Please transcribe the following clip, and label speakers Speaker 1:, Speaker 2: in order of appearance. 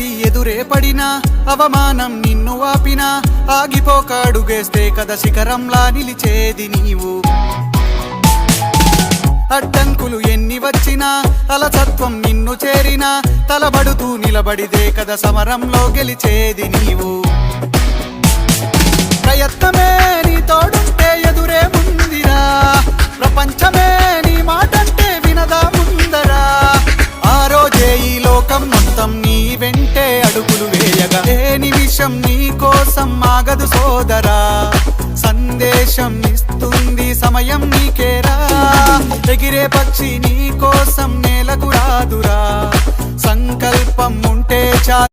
Speaker 1: ఏది ఎదురే పడినా అవమానం నిన్ను ఆపినా ఆగిపోక అడుగేస్తే కదా శిఖరంలా నిలిచేది నీవు. అడ్డంకులు ఎన్ని వచ్చినా అలసత్వం నిన్ను చేరినా తలబడుతూ నిలబడిదే కదా సమరంలో గెలిచేది నీవు. ప్రయత్నమే నీ తోడుంటే ఎదురే ముందిరా, ప్రపంచమే నీ మాటంటే వినదా ముందరా. ఆ రోజే ఈ లోకం మొత్తం నీ వెంటే అడుగులు వేయగా ఏ నిమిషం నీ కోసం ఆగదు సోదరా. సందేశం ఇస్తుంది సమయం నీకేరా, ఎగిరే పక్షి నీ కోసం నేలకు రాదురా. సంకల్పం ఉంటే చాలు.